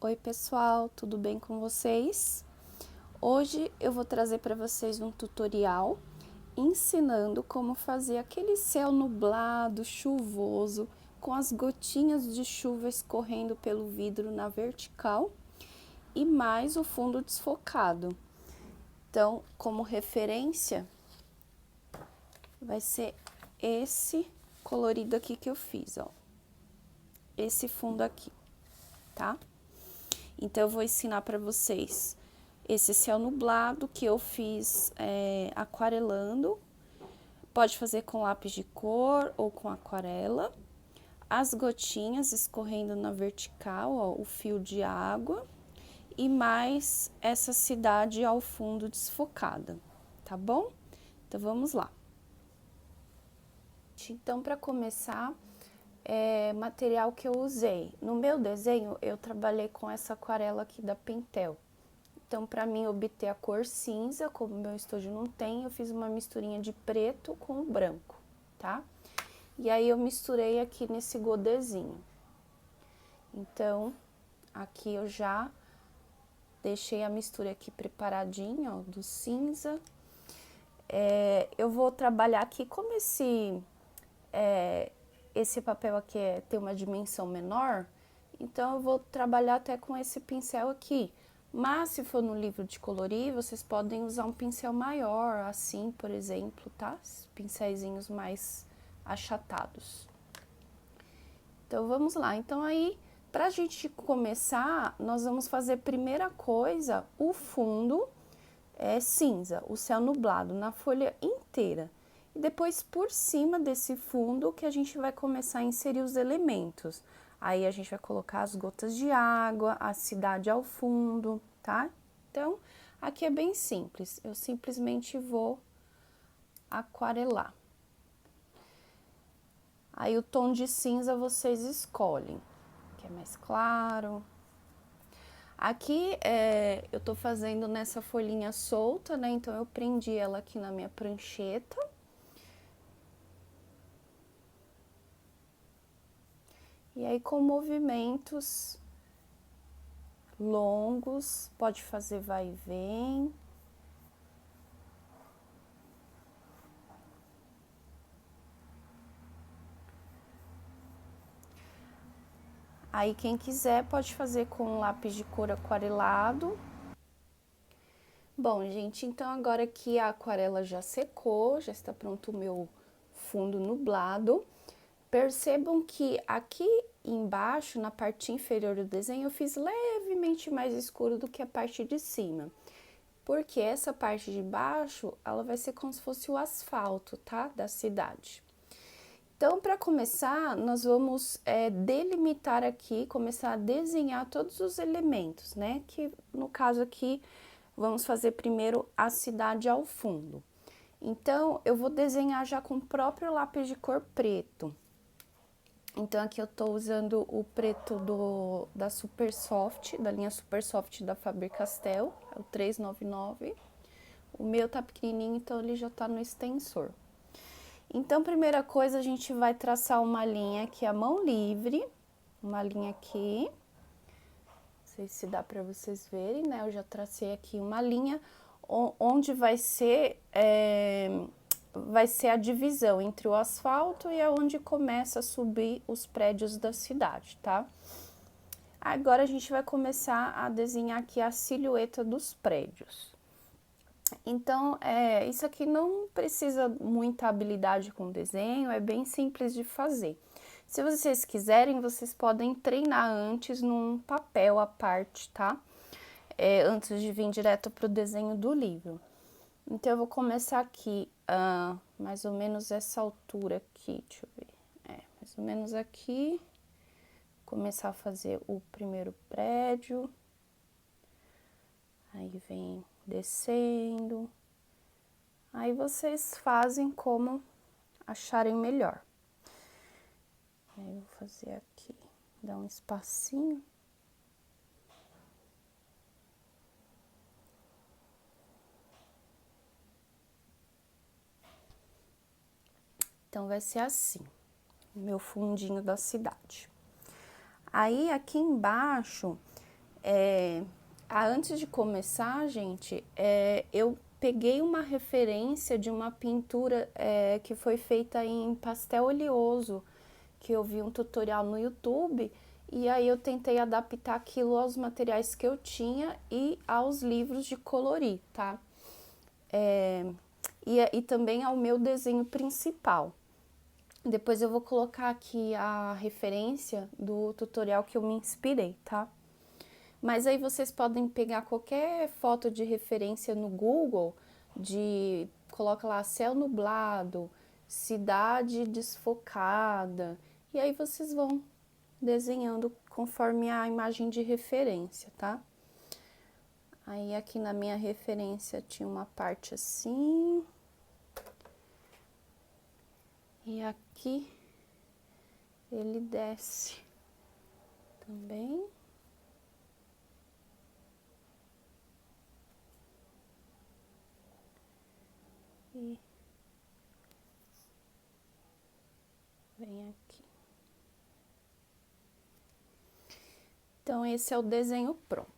Oi pessoal, tudo bem com vocês? Hoje eu vou trazer para vocês um tutorial ensinando como fazer aquele céu nublado, chuvoso, com as gotinhas de chuva escorrendo pelo vidro na vertical e mais o fundo desfocado. Então, como referência, vai ser esse colorido aqui que eu fiz, ó. Esse fundo aqui, tá? Então, eu vou ensinar para vocês esse céu nublado que eu fiz aquarelando. Pode fazer com lápis de cor ou com aquarela. As gotinhas escorrendo na vertical, ó, o fio de água. E mais essa cidade ao fundo desfocada, tá bom? Então, vamos lá. Então, para começar, material que eu usei. No meu desenho, eu trabalhei com essa aquarela aqui da Pentel. Então, para mim obter a cor cinza, como meu estojo não tem, eu fiz uma misturinha de preto com branco, tá? E aí, eu misturei aqui nesse godezinho. Então, aqui eu já deixei a mistura aqui preparadinha, ó, do cinza. Eu vou trabalhar aqui, como esse papel aqui tem uma dimensão menor, então eu vou trabalhar até com esse pincel aqui. Mas se for no livro de colorir, vocês podem usar um pincel maior, assim, por exemplo, tá? Pincéisinhos mais achatados. Então, vamos lá. Então, aí, pra gente começar, nós vamos fazer, primeira coisa, o fundo cinza, o céu nublado, na folha inteira. E depois, por cima desse fundo, que a gente vai começar a inserir os elementos. Aí, a gente vai colocar as gotas de água, a cidade ao fundo, tá? Então, aqui é bem simples. Eu simplesmente vou aquarelar. Aí, o tom de cinza vocês escolhem, que é mais claro. Aqui, eu tô fazendo nessa folhinha solta, né? Então, eu prendi ela aqui na minha prancheta. E aí, com movimentos longos, pode fazer vai e vem. Aí, quem quiser pode fazer com lápis de cor aquarelado. Bom, gente, então agora que a aquarela já secou, já está pronto o meu fundo nublado. Percebam que aqui embaixo, na parte inferior do desenho, eu fiz levemente mais escuro do que a parte de cima. Porque essa parte de baixo, ela vai ser como se fosse o asfalto, tá? Da cidade. Então, para começar, nós vamos delimitar aqui, começar a desenhar todos os elementos, né? Que no caso aqui, vamos fazer primeiro a cidade ao fundo. Então, eu vou desenhar já com o próprio lápis de cor preto. Então, aqui eu tô usando o preto da Super Soft, da linha Super Soft da Faber-Castell, é o 399. O meu tá pequenininho, então ele já tá no extensor. Então, primeira coisa, a gente vai traçar uma linha aqui à mão livre, uma linha aqui. Não sei se dá pra vocês verem, né? Eu já tracei aqui uma linha onde vai ser a divisão entre o asfalto e aonde começa a subir os prédios da cidade, tá? Agora, a gente vai começar a desenhar aqui a silhueta dos prédios. Então, isso aqui não precisa muita habilidade com desenho, é bem simples de fazer. Se vocês quiserem, vocês podem treinar antes num papel à parte, tá? Antes de vir direto pro desenho do livro. Então, eu vou começar aqui, mais ou menos essa altura aqui, deixa eu ver. Mais ou menos aqui. Começar a fazer o primeiro prédio. Aí, vem descendo. Aí, vocês fazem como acharem melhor. Aí, eu vou fazer aqui, dar um espacinho. Então, vai ser assim, o meu fundinho da cidade. Aí, aqui embaixo, Antes de começar, gente, eu peguei uma referência de uma pintura que foi feita em pastel oleoso, que eu vi um tutorial no YouTube, e aí eu tentei adaptar aquilo aos materiais que eu tinha e aos livros de colorir, tá? E também ao meu desenho principal. Depois eu vou colocar aqui a referência do tutorial que eu me inspirei, tá? Mas aí vocês podem pegar qualquer foto de referência no Google, coloca lá céu nublado, cidade desfocada, e aí vocês vão desenhando conforme a imagem de referência, tá? Aí aqui na minha referência tinha uma parte assim. E aqui ele desce também. E vem aqui. Então, esse é o desenho pronto,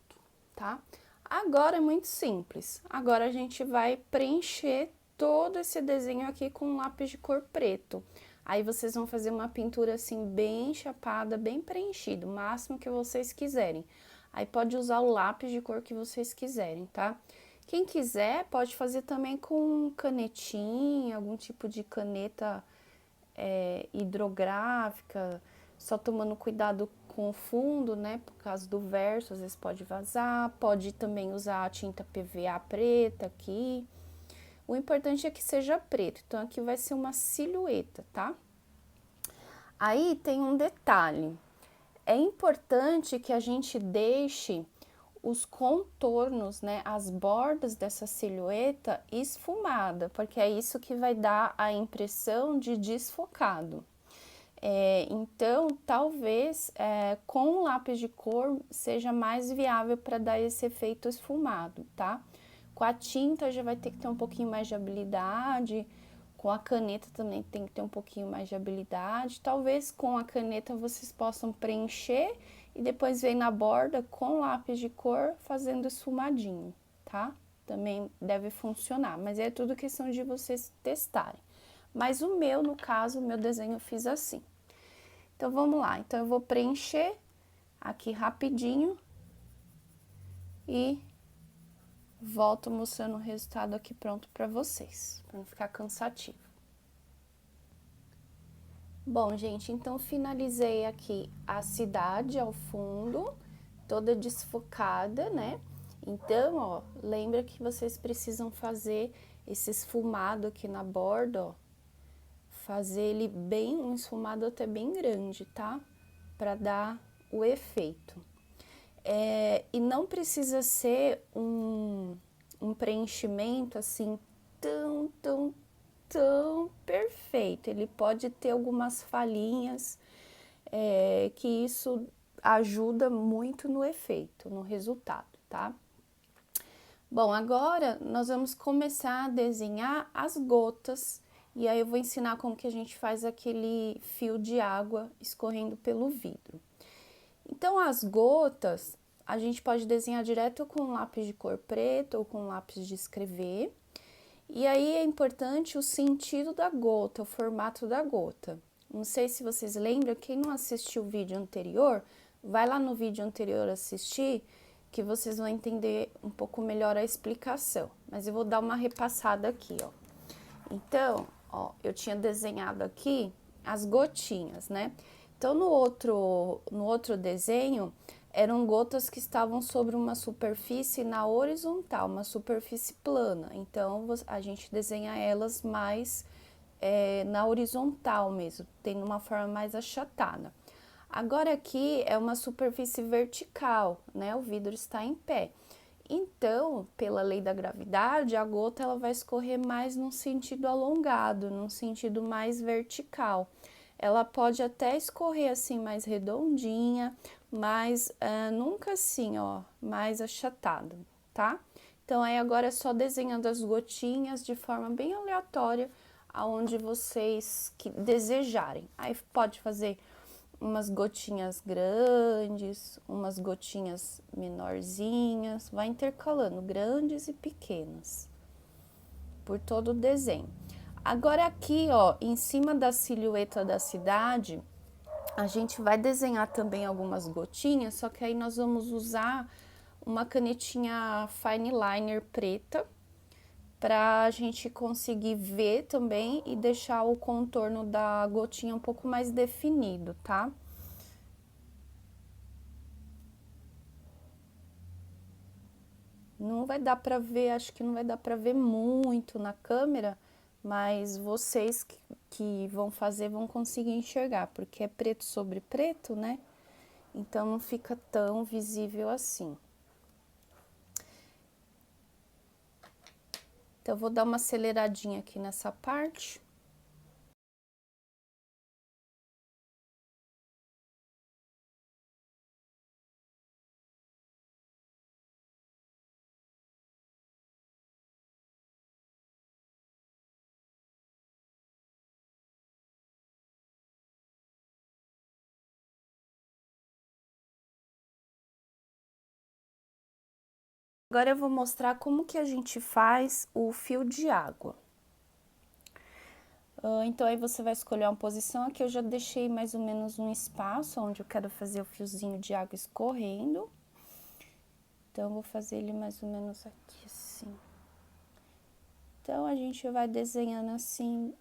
tá? Agora é muito simples. Agora a gente vai preencher todo esse desenho aqui com um lápis de cor preto. Aí vocês vão fazer uma pintura assim bem chapada, bem preenchida, o máximo que vocês quiserem. Aí pode usar o lápis de cor que vocês quiserem, tá? Quem quiser pode fazer também com canetinha, algum tipo de caneta hidrográfica, só tomando cuidado com o fundo, né, por causa do verso, às vezes pode vazar, pode também usar a tinta PVA preta aqui. O importante é que seja preto, então aqui vai ser uma silhueta, tá? Aí tem um detalhe, é importante que a gente deixe os contornos, né, as bordas dessa silhueta esfumada, porque é isso que vai dar a impressão de desfocado. Então, talvez com lápis de cor seja mais viável para dar esse efeito esfumado, tá? Com a tinta já vai ter que ter um pouquinho mais de habilidade, com a caneta também tem que ter um pouquinho mais de habilidade. Talvez com a caneta vocês possam preencher e depois vem na borda com lápis de cor fazendo esfumadinho, tá? Também deve funcionar, mas é tudo questão de vocês testarem. Mas o meu, no caso, o meu desenho eu fiz assim. Então, vamos lá. Então, eu vou preencher aqui rapidinho e volto mostrando o resultado aqui pronto para vocês, para não ficar cansativo. Bom, gente, então finalizei aqui a cidade ao fundo, toda desfocada, né? Então, ó, lembra que vocês precisam fazer esse esfumado aqui na borda, ó. Fazer ele bem, um esfumado até bem grande, tá? Para dar o efeito. E não precisa ser um preenchimento assim tão perfeito. Ele pode ter algumas falhinhas, que isso ajuda muito no efeito, no resultado, tá? Bom, agora nós vamos começar a desenhar as gotas e aí eu vou ensinar como que a gente faz aquele fio de água escorrendo pelo vidro. Então, as gotas, a gente pode desenhar direto com lápis de cor preto ou com lápis de escrever. E aí é importante o sentido da gota, o formato da gota. Não sei se vocês lembram, quem não assistiu o vídeo anterior, vai lá no vídeo anterior assistir, que vocês vão entender um pouco melhor a explicação. Mas eu vou dar uma repassada aqui, ó. Então, ó, eu tinha desenhado aqui as gotinhas, né? Então, no outro desenho, eram gotas que estavam sobre uma superfície na horizontal, uma superfície plana. Então, a gente desenha elas mais na horizontal mesmo, tendo uma forma mais achatada. Agora aqui é uma superfície vertical, né? O vidro está em pé. Então, pela lei da gravidade, a gota ela vai escorrer mais num sentido alongado, num sentido mais vertical. Ela pode até escorrer assim mais redondinha, mas nunca assim, ó, mais achatada, tá? Então, aí agora é só desenhando as gotinhas de forma bem aleatória, aonde vocês desejarem. Aí pode fazer umas gotinhas grandes, umas gotinhas menorzinhas, vai intercalando grandes e pequenas por todo o desenho. Agora aqui, ó, em cima da silhueta da cidade, a gente vai desenhar também algumas gotinhas, só que aí nós vamos usar uma canetinha fine liner preta para a gente conseguir ver também e deixar o contorno da gotinha um pouco mais definido, tá? Não vai dar para ver, acho que não vai dar para ver muito na câmera, mas vocês que vão fazer vão conseguir enxergar, porque é preto sobre preto, né? Então não fica tão visível assim. Então eu vou dar uma aceleradinha aqui nessa parte. Agora eu vou mostrar como que a gente faz o fio de água. Então aí você vai escolher uma posição, aqui eu já deixei mais ou menos um espaço onde eu quero fazer o fiozinho de água escorrendo. Então eu vou fazer ele mais ou menos aqui assim. Então a gente vai desenhando assim,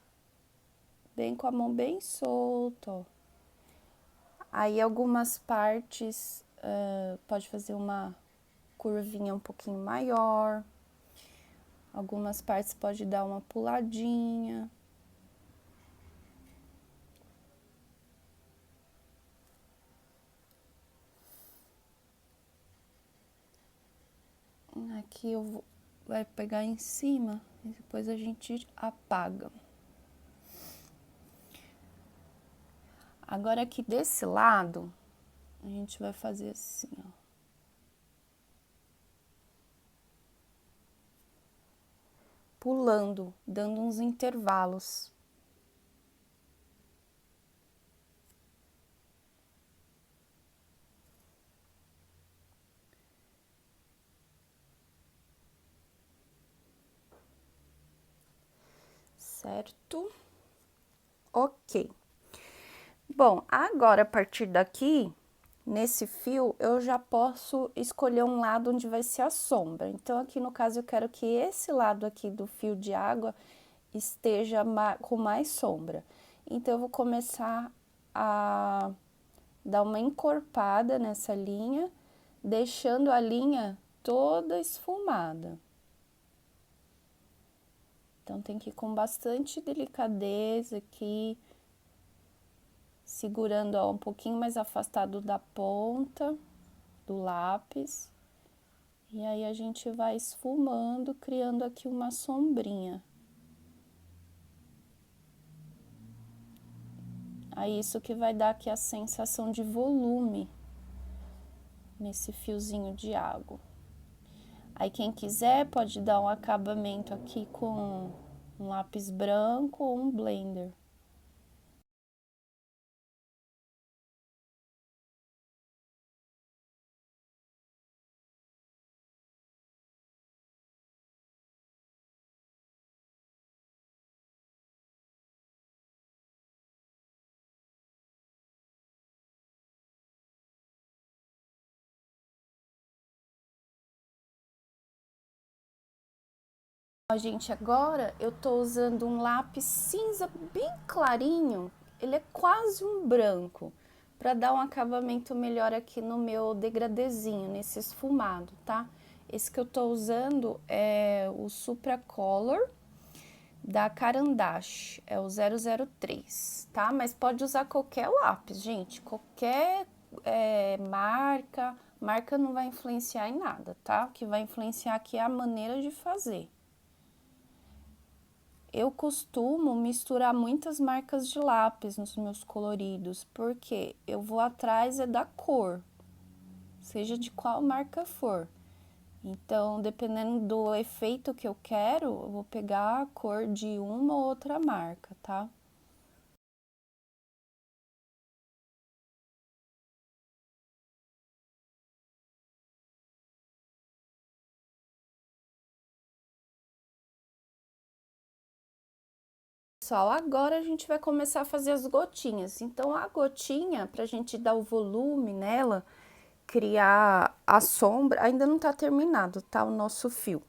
bem com a mão bem solta, ó. Aí algumas partes, pode fazer uma curvinha um pouquinho maior. Algumas partes pode dar uma puladinha. Aqui eu vou, vai pegar em cima e depois a gente apaga. Agora aqui desse lado, a gente vai fazer assim, ó. Pulando, dando uns intervalos. Certo? Ok. Bom, agora a partir daqui, nesse fio, eu já posso escolher um lado onde vai ser a sombra. Então, aqui no caso, eu quero que esse lado aqui do fio de água esteja com mais sombra. Então, eu vou começar a dar uma encorpada nessa linha, deixando a linha toda esfumada. Então, tem que ir com bastante delicadeza aqui, segurando, ó, um pouquinho mais afastado da ponta do lápis. E aí, a gente vai esfumando, criando aqui uma sombrinha. Aí, isso que vai dar aqui a sensação de volume nesse fiozinho de água. Aí, quem quiser pode dar um acabamento aqui com um lápis branco ou um blender. Ó, gente, agora eu tô usando um lápis cinza bem clarinho, ele é quase um branco, para dar um acabamento melhor aqui no meu degradezinho, nesse esfumado, tá? Esse que eu tô usando é o Supracolor da Caran d'Ache, é o 003, tá? Mas pode usar qualquer lápis, gente, qualquer marca não vai influenciar em nada, tá? O que vai influenciar aqui é a maneira de fazer. Eu costumo misturar muitas marcas de lápis nos meus coloridos, porque eu vou atrás da cor, seja de qual marca for. Então, dependendo do efeito que eu quero, eu vou pegar a cor de uma ou outra marca, tá? pessoal, agora a gente vai começar a fazer as gotinhas. Então, a gotinha, pra gente dar o volume nela, criar a sombra, ainda não tá terminado, tá? O nosso fio.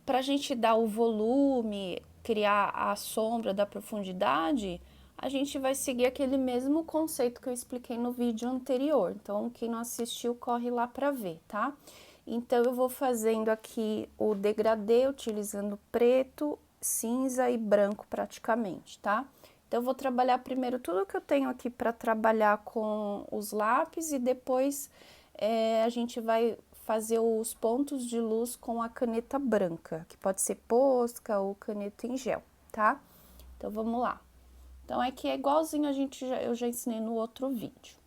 Pra gente dar o volume, criar a sombra da profundidade, a gente vai seguir aquele mesmo conceito que eu expliquei no vídeo anterior. Então, quem não assistiu, corre lá pra ver, tá? Então, eu vou fazendo aqui o degradê, utilizando preto, cinza e branco praticamente, tá? Então, eu vou trabalhar primeiro tudo que eu tenho aqui para trabalhar com os lápis e depois a gente vai fazer os pontos de luz com a caneta branca, que pode ser Posca ou caneta em gel, tá? Então, vamos lá. Então, aqui é igualzinho eu já ensinei no outro vídeo.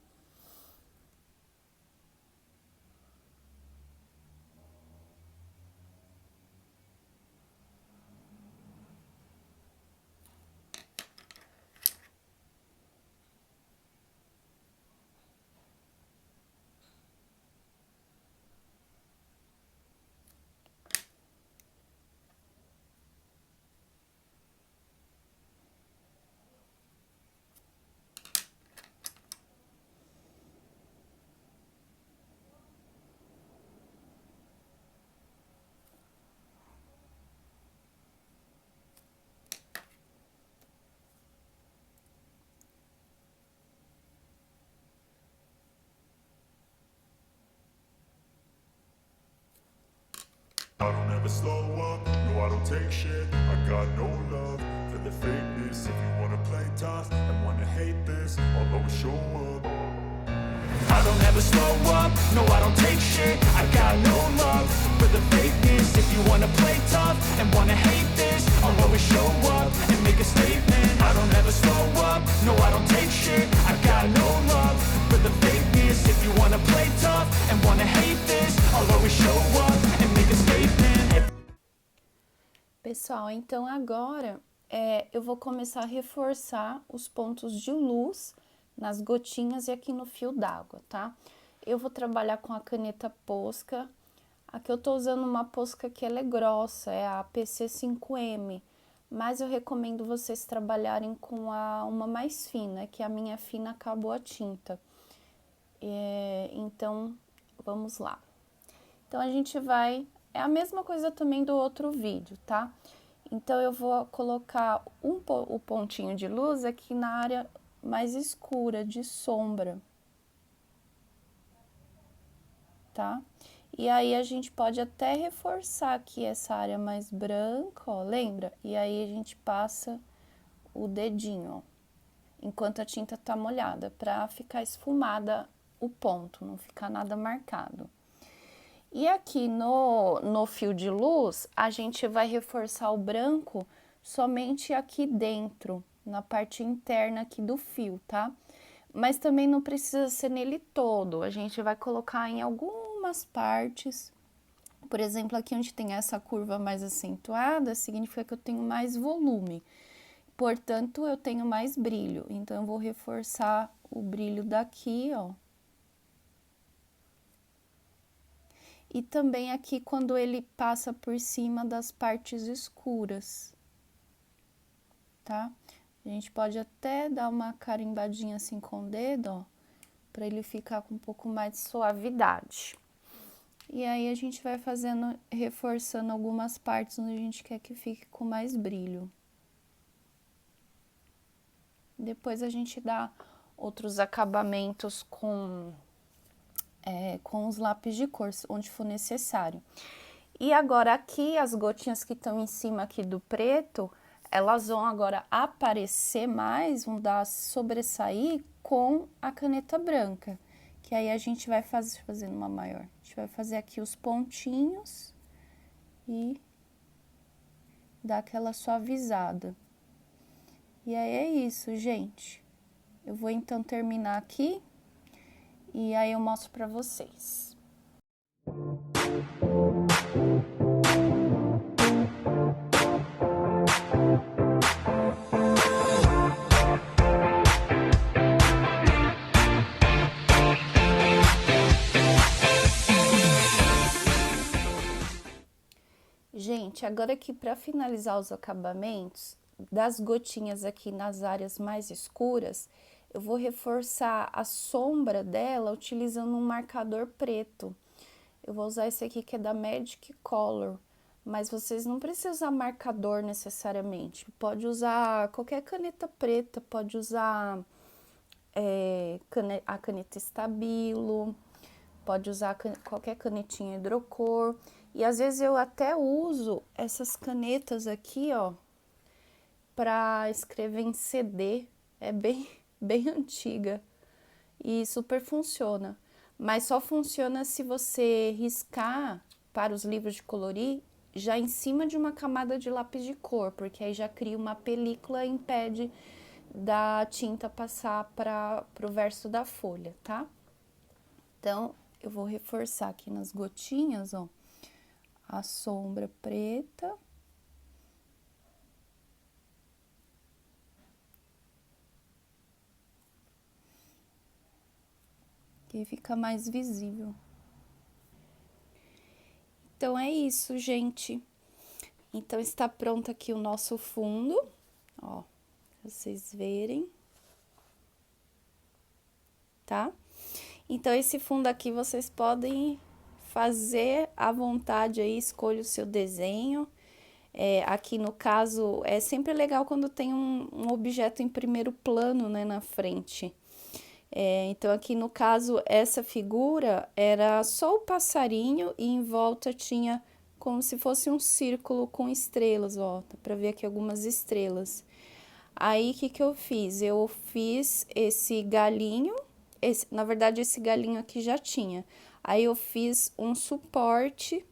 I don't ever slow up, no I don't take shit. I got no love for the fakeness. If you wanna play tough and wanna hate this, I'll always show up. I don't ever slow up, no I don't take shit. I got no love for the fakeness. If you wanna play tough and wanna hate this, I'll always show up and make a statement. I don't ever slow up, no I don't take shit. I got no love for the fakeness. If you wanna play tough and wanna hate this, I'll always show up and make a statement. Pessoal, então agora eu vou começar a reforçar os pontos de luz nas gotinhas e aqui no fio d'água, tá? Eu vou trabalhar com a caneta Posca. Aqui eu tô usando uma Posca que ela é grossa, é a PC5M, mas eu recomendo vocês trabalharem com uma mais fina, que a minha fina acabou a tinta. Então, vamos lá. Então, a gente vai... É a mesma coisa também do outro vídeo, tá? Então, eu vou colocar o pontinho de luz aqui na área mais escura, de sombra. Tá? E aí, a gente pode até reforçar aqui essa área mais branca, ó, lembra? E aí, a gente passa o dedinho, ó, enquanto a tinta tá molhada, pra ficar esfumada o ponto, não ficar nada marcado. E aqui no fio de luz, a gente vai reforçar o branco somente aqui dentro, na parte interna aqui do fio, tá? Mas também não precisa ser nele todo, a gente vai colocar em algumas partes. Por exemplo, aqui onde tem essa curva mais acentuada, significa que eu tenho mais volume. Portanto, eu tenho mais brilho, então eu vou reforçar o brilho daqui, ó. E também aqui quando ele passa por cima das partes escuras, tá? A gente pode até dar uma carimbadinha assim com o dedo, ó, pra ele ficar com um pouco mais de suavidade. E aí, a gente vai fazendo, reforçando algumas partes onde a gente quer que fique com mais brilho. Depois, a gente dá outros acabamentos com os lápis de cor, onde for necessário. E agora, aqui, as gotinhas que estão em cima aqui do preto, elas vão agora aparecer mais, vão dar sobressair com a caneta branca. Que aí, a gente vai fazendo uma maior. A gente vai fazer aqui os pontinhos e dar aquela suavizada. E aí, é isso, gente. Eu vou, então, terminar aqui. E aí, eu mostro pra vocês. Gente, gente, agora aqui para finalizar os acabamentos, das gotinhas aqui nas áreas mais escuras, eu vou reforçar a sombra dela utilizando um marcador preto. Eu vou usar esse aqui que é da Magic Color, mas vocês não precisam usar marcador necessariamente. Pode usar qualquer caneta preta, pode usar a caneta Stabilo, pode usar qualquer canetinha hidrocor. E às vezes eu até uso essas canetas aqui, ó, para escrever em CD. É bem antiga e super funciona. Mas só funciona se você riscar para os livros de colorir já em cima de uma camada de lápis de cor, porque aí já cria uma película e impede da tinta passar para o verso da folha, tá? Então, eu vou reforçar aqui nas gotinhas, ó, a sombra preta. Que fica mais visível. Então, é isso, gente. Então, está pronto aqui o nosso fundo, ó, pra vocês verem. Tá? Então, esse fundo aqui vocês podem fazer à vontade aí, escolha o seu desenho. Aqui no caso, é sempre legal quando tem um objeto em primeiro plano, né, na frente. Então, aqui no caso, essa figura era só o passarinho e em volta tinha como se fosse um círculo com estrelas, ó, dá pra ver aqui algumas estrelas. Aí, o que eu fiz? Eu fiz esse galinho, na verdade, esse galinho aqui já tinha. Aí, eu fiz um suporte,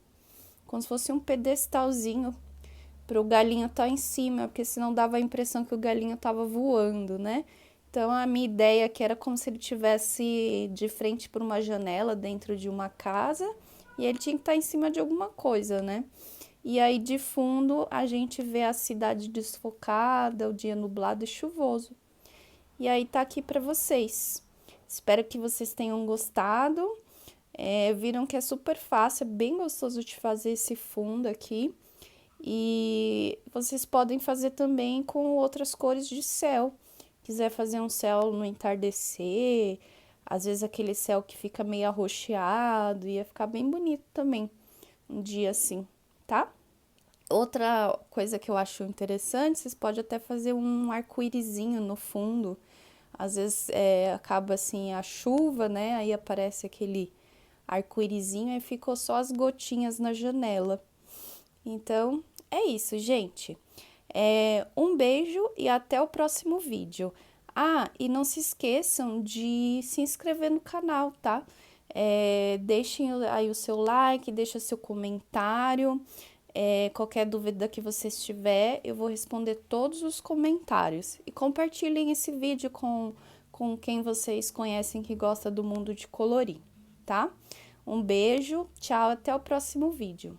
como se fosse um pedestalzinho, para o galinho estar em cima, porque senão dava a impressão que o galinho estava voando, né? Então, a minha ideia que era como se ele tivesse de frente para uma janela dentro de uma casa e ele tinha que estar em cima de alguma coisa, né? E aí, de fundo, a gente vê a cidade desfocada, o dia nublado e chuvoso. E aí, tá aqui para vocês. Espero que vocês tenham gostado. Viram que é super fácil, é bem gostoso de fazer esse fundo aqui. E vocês podem fazer também com outras cores de céu. Quiser fazer um céu no entardecer, às vezes aquele céu que fica meio arroxeado, ia ficar bem bonito também, um dia assim, tá? Outra coisa que eu acho interessante, vocês podem até fazer um arco-írisinho no fundo, às vezes acaba assim a chuva, né, aí aparece aquele arco-írisinho e ficou só as gotinhas na janela. Então, é isso, gente. Um beijo e até o próximo vídeo. Ah, e não se esqueçam de se inscrever no canal, tá? Deixem aí o seu like, deixa seu comentário. Qualquer dúvida que vocês tiver, eu vou responder todos os comentários. E compartilhem esse vídeo com quem vocês conhecem que gosta do mundo de colorir, tá? Um beijo, tchau, até o próximo vídeo.